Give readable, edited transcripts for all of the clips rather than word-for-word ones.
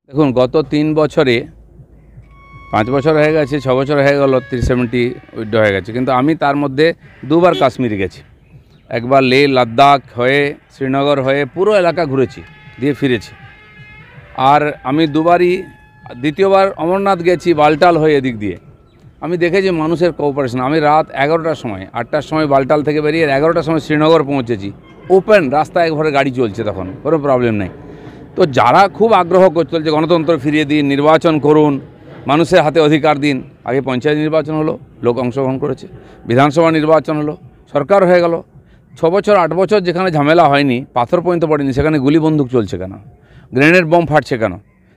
দেখুন গত 3 বছরে 5 বছর হয়ে গেছে, 6 বছর হয়ে গেল 370 উইথড্র হয়ে গেছে, কিন্তু আমি তার মধ্যে দুবার কাশ্মীরে গেছি। একবার লে লাদাখ হয়ে শ্রীনগর হয়ে পুরো এলাকা ঘুরেছি, দিয়ে ফিরেছি। আর আমি দুবারই, দ্বিতীয়বার অমরনাথ গেছি বালটাল হয়ে এদিক দিয়ে। আমি দেখেছি মানুষের কোঅপারেশন। আমি রাত 11টার সময়, 8টার সময় বালটাল থেকে বেরিয়ে 11টার সময় শ্রীনগর পৌঁছেছি। ওপেন রাস্তা, একবারে গাড়ি চলছে, তখন কোনো প্রবলেম নেই। তো যারা খুব আগ্রহ করছিল যে গণতন্ত্র ফিরিয়ে দিন, নির্বাচন করুন, মানুষের হাতে অধিকার দিন, আগে পঞ্চায়েত নির্বাচন হলো, লোক অংশগ্রহণ করেছে, বিধানসভা নির্বাচন হলো, সরকার হয়ে গেল। 6 বছর 8 বছর যেখানে ঝামেলা হয়নি, পাথর পর্যন্ত পড়েনি, সেখানে গুলি বন্দুক চলছে কেন? গ্রেনেড বম ফাটছে কেন?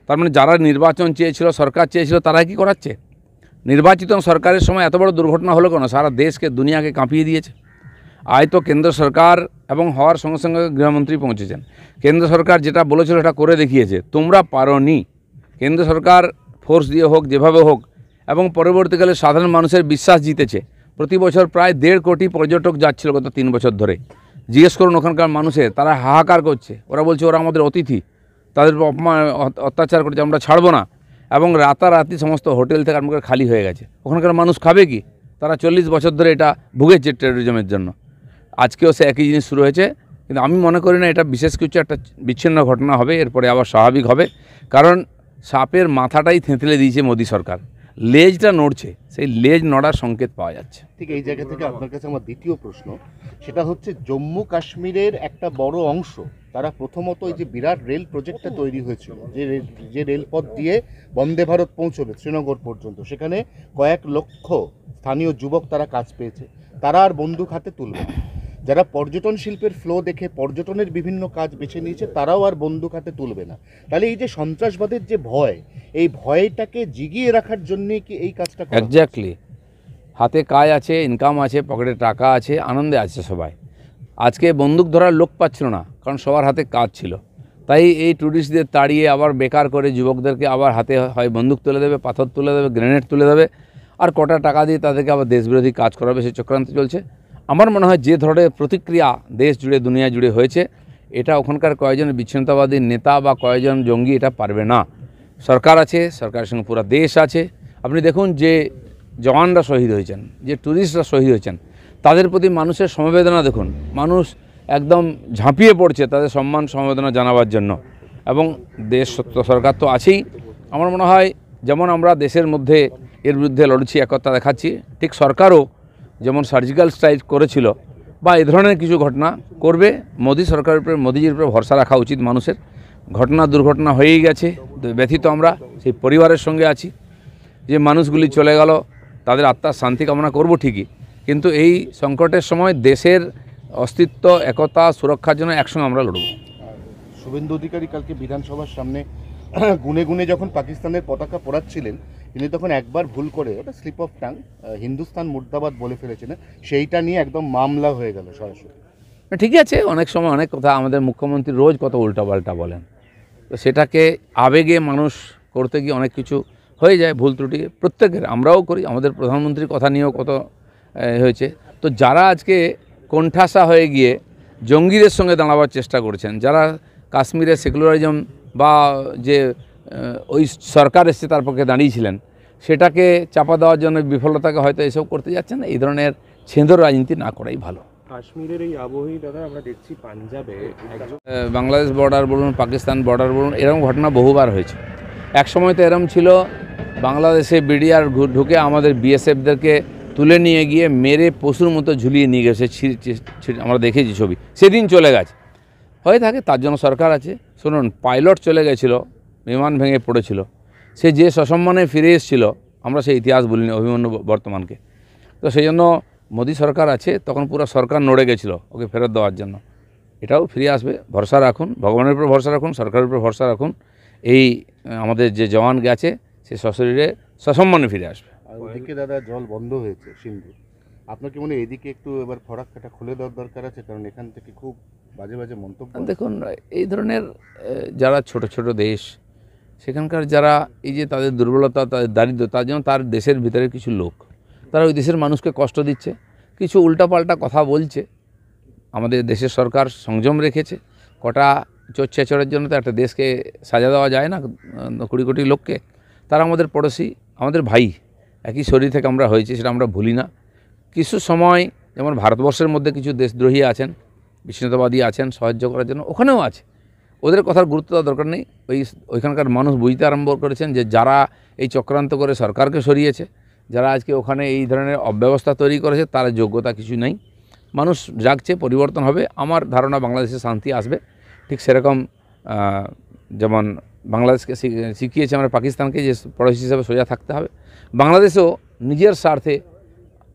তার মানে যারা নির্বাচন চেয়েছিল, সরকার চেয়েছিল, তারাই কি করাচ্ছে? নির্বাচিত সরকারের সময় এত বড় দুর্ঘটনা হলো কেন? সারা দেশকে, দুনিয়াকে কাঁপিয়ে দিয়েছে। আজ তো কেন্দ্র সরকার এবং হওয়ার সঙ্গে সঙ্গে গৃহমন্ত্রী পৌঁছেছেন। কেন্দ্র সরকার যেটা বলেছিল সেটা করে দেখিয়েছে। তোমরা পারোনি। কেন্দ্র সরকার ফোর্স দিয়ে হোক, যেভাবে হোক, এবং পরবর্তীকালে সাধারণ মানুষের বিশ্বাস জিতেছে। প্রতি বছর প্রায় 1.5 কোটি পর্যটক যাচ্ছিল গত 3 বছর ধরে। জিজ্ঞেস করুন ওখানকার মানুষের, তারা হাহাকার করছে। ওরা বলছে ওরা আমাদের অতিথি, তাদের অপমান অত্যাচার করছে, আমরা ছাড়বো না। এবং রাতারাতি সমস্ত হোটেল থেকে আরম্ভ করে খালি হয়ে গেছে। ওখানকার মানুষ খাবে কি? তারা 40 বছর ধরে এটা ভুগেছে টেরোরিজমের জন্য। আজকেও সে একই জিনিস শুরু হয়েছে, কিন্তু আমি মনে করি না এটা বিশেষ কিছু একটা বিচ্ছিন্ন ঘটনা হবে, এরপরে আবার স্বাভাবিক হবে। কারণ সাপের মাথাটাই থেঁতলে দিয়েছে মোদী সরকার, লেজটা নড়ছে, সেই লেজ নড়ার সংকেত পাওয়া যাচ্ছে। ঠিক এই জায়গা থেকে আপনার কাছে আমার দ্বিতীয় প্রশ্ন, সেটা হচ্ছে জম্মু কাশ্মীরের একটা বড় অংশ, তারা প্রথমত এই যে বিরাট রেল প্রজেক্টটা তৈরি হয়েছিল, যে রেলপথ দিয়ে বন্দে ভারত পৌঁছবে শ্রীনগর পর্যন্ত, সেখানে কয়েক লক্ষ স্থানীয় যুবক তারা কাজ পেয়েছে, তারা আর বন্দুক হাতে তুলবে না। যারা পর্যটন শিল্পের ফ্লো দেখে পর্যটনের বিভিন্ন কাজ বেছে নিয়েছে, তারাও আর বন্দুক হাতে তুলবে না। তাহলে এই যে সন্ত্রাসবাদের যে ভয়, এই ভয়টাকে জিগিয়ে রাখার জন্যে কি এই কাজটা করা হচ্ছে? এক্স্যাক্টলি। হাতে কাজ আছে, ইনকাম আছে, পকেটে টাকা আছে, আনন্দে আছে সবাই। আজকে বন্দুক ধরার লোক পাচ্ছিল না, কারণ সবার হাতে কাজ ছিল। তাই এই টুরিস্টদের তাড়িয়ে আবার বেকার করে যুবকদেরকে আবার হাতে হয় বন্দুক তুলে দেবে, পাথর তুলে দেবে, গ্রেনেড তুলে দেবে, আর কটা টাকা দিয়ে তাদেরকে আবার দেশবিরোধী কাজ করাবে, সেই চক্রান্ত চলছে। আমার মনে হয় যে ধরনের প্রতিক্রিয়া দেশ জুড়ে, দুনিয়া জুড়ে হয়েছে, এটা ওখানকার কয়েকজন বিচ্ছিন্নতাবাদী নেতা বা কয়েকজন জঙ্গি এটা পারবে না। সরকার আছে, সরকারের সঙ্গে পুরো দেশ আছে। আপনি দেখুন যে জওয়ানরা শহীদ হয়েছেন, যে ট্যুরিস্টরা শহীদ হয়েছেন, তাদের প্রতি মানুষের সমবেদনা দেখুন। মানুষ একদম ঝাঁপিয়ে পড়ছে তাদের সম্মান সমবেদনা জানাবার জন্য। এবং দেশ সরকার তো আছেই। আমার মনে হয় যেমন আমরা দেশের মধ্যে এর বিরুদ্ধে লড়ছি, একতা দেখাচ্ছি, ঠিক সরকারও যেমন সার্জিক্যাল স্ট্রাইক করেছিল বা এ ধরনের কিছু ঘটনা করবে, মোদী সরকারের উপরে, মোদীজির উপরে ভরসা রাখা উচিত মানুষের। ঘটনা দুর্ঘটনা হয়েই গেছে, ব্যথিত আমরা, সেই পরিবারের সঙ্গে আছি। যে মানুষগুলি চলে গেল, তাদের আত্মার শান্তি কামনা করব ঠিকই, কিন্তু এই সংকটের সময় দেশের অস্তিত্ব, একতা, সুরক্ষার জন্য একসঙ্গে আমরা লড়ব। শুভেন্দু অধিকারী কালকে বিধানসভার সামনে গুনে গুনে যখন পাকিস্তানের পতাকা পোড়াচ্ছিলেন, তিনি তখন একবার ভুল করে, ওটা স্লিপ অফ টাং, হিন্দুস্তান মুর্দাবাদ বলে ফেলেছিলেন। সেইটা নিয়ে একদম মামলা হয়ে গেল সরাসরি। ঠিকই আছে, অনেক সময় অনেক কথা আমাদের মুখ্যমন্ত্রী রোজ কত উল্টাপাল্টা বলেন, তো সেটাকে আবেগে মানুষ করতে গিয়ে অনেক কিছু হয়ে যায়, ভুল ত্রুটি প্রত্যেকের, আমরাও করি। আমাদের প্রধানমন্ত্রীর কথা নিয়েও কত হয়েছে। তো যারা আজকে কোণঠাসা হয়ে গিয়ে জঙ্গিদের সঙ্গে দাঁড়াবার চেষ্টা করছেন, যারা কাশ্মীরে সেকুলারিজম বা যে ওই সরকার এসছে তার পক্ষে দাঁড়িয়েছিলেন, সেটাকে চাপা দেওয়ার জন্য বিফলতাকে হয়তো এসব করতে যাচ্ছেন। এই ধরনের ছেঁদর রাজনীতি না করাই ভালো। কাশ্মীরের এই আবহেই দাদা আমরা দেখছি পাঞ্জাবে বাংলাদেশ বর্ডার বলুন, পাকিস্তান বর্ডার বলুন, এরকম ঘটনা বহুবার হয়েছে। এক সময় তো এরকম ছিল, বাংলাদেশে বিডিআর ঢুকে আমাদের বিএসএফদেরকে তুলে নিয়ে গিয়ে মেরে পশুর মতো ঝুলিয়ে নিয়ে গেছে, আমরা দেখেছি ছবি। সেদিন চলে গেছে, হয়ে থাকে, তার জন্য সরকার আছে। শুনুন, পাইলট চলে গেছিলো, বিমান ভেঙে পড়েছিল, সে যে সসম্মানে ফিরে এসেছিল, আমরা সেই ইতিহাস বলিনি অভিমন্যু বর্তমানকে। তো সেই জন্য মোদী সরকার আছে, তখন পুরো সরকার নড়ে গেছিলো ওকে ফেরত দেওয়ার জন্য। এটাও ফিরে আসবে, ভরসা রাখুন, ভগবানের উপর ভরসা রাখুন, সরকারের উপর ভরসা রাখুন। এই আমাদের যে জওয়ান গেছে সে সশরীরে সসম্মানে ফিরে আসবে। আর ওদিকে দাদা জল বন্ধ হয়েছে সিন্ধু, আপনার কি মনে হয় এদিকে একটু এবার ফরাক্কাটা খুলে দেওয়ার দরকার আছে? কারণ এখান থেকে খুব বাজে বাজে মন্তব্য। দেখুন, এই ধরনের যারা ছোট ছোট দেশ, সেখানকার যারা এই যে তাদের দুর্বলতা, তাদের দারিদ্র, তার জন্য তার দেশের ভিতরে কিছু লোক, তারা ওই দেশের মানুষকে কষ্ট দিচ্ছে, কিছু উল্টাপাল্টা কথা বলছে। আমাদের দেশের সরকার সংযম রেখেছে, কটা চোর ছেচড়ের জন্য তো একটা দেশকে সাজা দেওয়া যায় না, 20 কোটি লোককে। তারা আমাদের পড়োশি, আমাদের ভাই, একই শরীর থেকে আমরা হয়েছি, সেটা আমরা ভুলি না। কিছু সময় যেমন ভারতবর্ষের মধ্যে কিছু দেশদ্রোহী আছেন, বিচ্ছিন্নতাবাদী আছেন, সাহায্য করার জন্য ওখানেও আছে, ওদের কথার গুরুত্ব দেওয়ার দরকার নেই। ওইখানকার মানুষ বুঝতে আরম্ভ করেছেন যে যারা এই চক্রান্ত করে সরকারকে সরিয়েছে, যারা আজকে ওখানে এই ধরনের অব্যবস্থা তৈরি করেছে, তার যোগ্যতা কিছু নেই। মানুষ জাগছে, পরিবর্তন হবে। আমার ধারণা বাংলাদেশে শান্তি আসবে। ঠিক সেরকম যেমন বাংলাদেশকে শিখিয়েছে আমরা পাকিস্তানকে যে পড়োশি হিসাবে সোজা থাকতে হবে, বাংলাদেশেও নিজের স্বার্থে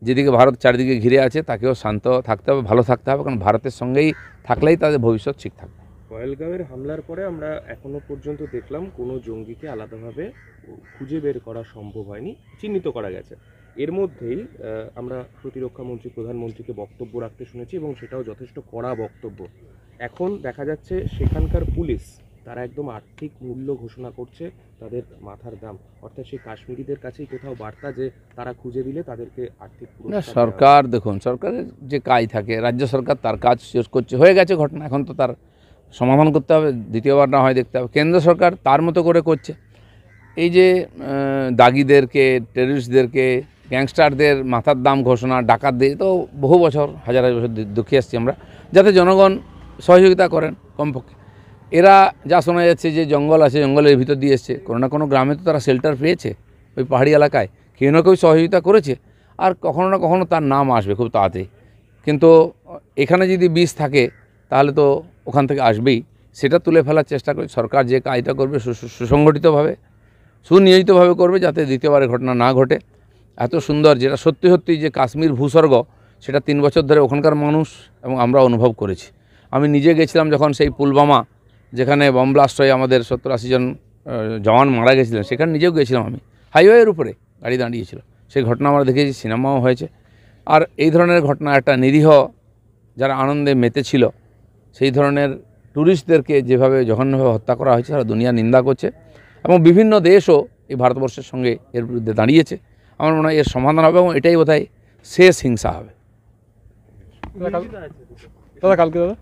যেদিকে ভারত চারিদিকে ঘিরে আছে তাকেও শান্ত থাকতে হবে, ভালো থাকতে হবে, কারণ ভারতের সঙ্গেই থাকলেই তাদের ভবিষ্যৎ ঠিক থাকবে। পহেলগাঁওয়ের হামলার পরে আমরা এখনো পর্যন্ত দেখলাম কোনো জঙ্গিকে আলাদাভাবে খুঁজে বের করা সম্ভব হয়নি, চিহ্নিত করা গেছে। এর মধ্যেই আমরা প্রতিরক্ষা মন্ত্রী, প্রধানমন্ত্রীকে বক্তব্য রাখতে শুনেছি এবং সেটাও যথেষ্ট কড়া বক্তব্য। এখন দেখা যাচ্ছে সেখানকার পুলিশ তারা একদম আর্থিক মূল্য ঘোষণা করছে তাদের মাথার দাম, অর্থাৎ সেই কাশ্মীরিদের কাছেই কোথাও বার্তা যে তারা খুঁজে দিলে তাদেরকে আর্থিক না, পুরস্কার দেওয়া হবে। সরকার দেখুন, সরকারের যে কাজ থাকে, রাজ্য সরকার তার কাজ শেষ করছে, হয়ে গেছে ঘটনা, এখন তো তার সমাধান করতে হবে, দ্বিতীয়বার না হয় দেখতে হবে। কেন্দ্র সরকার তার মতো করে করছে। এই যে দাগিদেরকে, টেররিস্টদেরকে, গ্যাংস্টারদের মাথার দাম ঘোষণা, ডাকাতদের, তো বহু বছর, হাজার হাজার বছর দেখে আসছি আমরা, যাতে জনগণ সহযোগিতা করেন কমপক্ষে। এরা যা শোনা যাচ্ছে যে জঙ্গল আছে, জঙ্গলের ভিতর দিয়ে এসছে, কোনো না কোনো গ্রামে তো তারা শেল্টার পেয়েছে, ওই পাহাড়ি এলাকায় কেউ না কেউ সহযোগিতা করেছে, আর কখনো না কখনো তার নাম আসবে খুব তাড়াতাড়ি। কিন্তু এখানে যদি বিষ থাকে তাহলে তো ওখান থেকে আসবেই, সেটা তুলে ফেলার চেষ্টা করে সরকার যে কাজটা করবে সুসংগঠিতভাবে, সুনিয়োজিতভাবে করবে, যাতে দ্বিতীয়বারের ঘটনা না ঘটে। এত সুন্দর, যেটা সত্যি সত্যি যে কাশ্মীর ভূস্বর্গ, সেটা 3 বছর ধরে ওখানকার মানুষ এবং আমরা অনুভব করেছি। আমি নিজে গেছিলাম যখন সেই পুলওয়ামা, যেখানে বম ব্লাস্ট হয়ে আমাদের 70-80 জন জওয়ান মারা গেছিলেন, সেখানে নিজেও গেছিলাম আমি, হাইওয়ের উপরে গাড়ি দাঁড়িয়েছিল, সেই ঘটনা আমরা দেখেছি, সিনেমাও হয়েছে। আর এই ধরনের ঘটনা, একটা নিরীহ যারা আনন্দে মেতেছিল, সেই ধরনের ট্যুরিস্টদেরকে যেভাবে জঘন্যভাবে হত্যা করা হয়েছে, তারা দুনিয়া নিন্দা করছে, এবং বিভিন্ন দেশও এই ভারতবর্ষের সঙ্গে এর বিরুদ্ধে দাঁড়িয়েছে। আমার মনে হয় এর সমাধান হবে, এবং এটাই বোধহয় শেষ হিংসা হবে। দাদা কালকে দাদা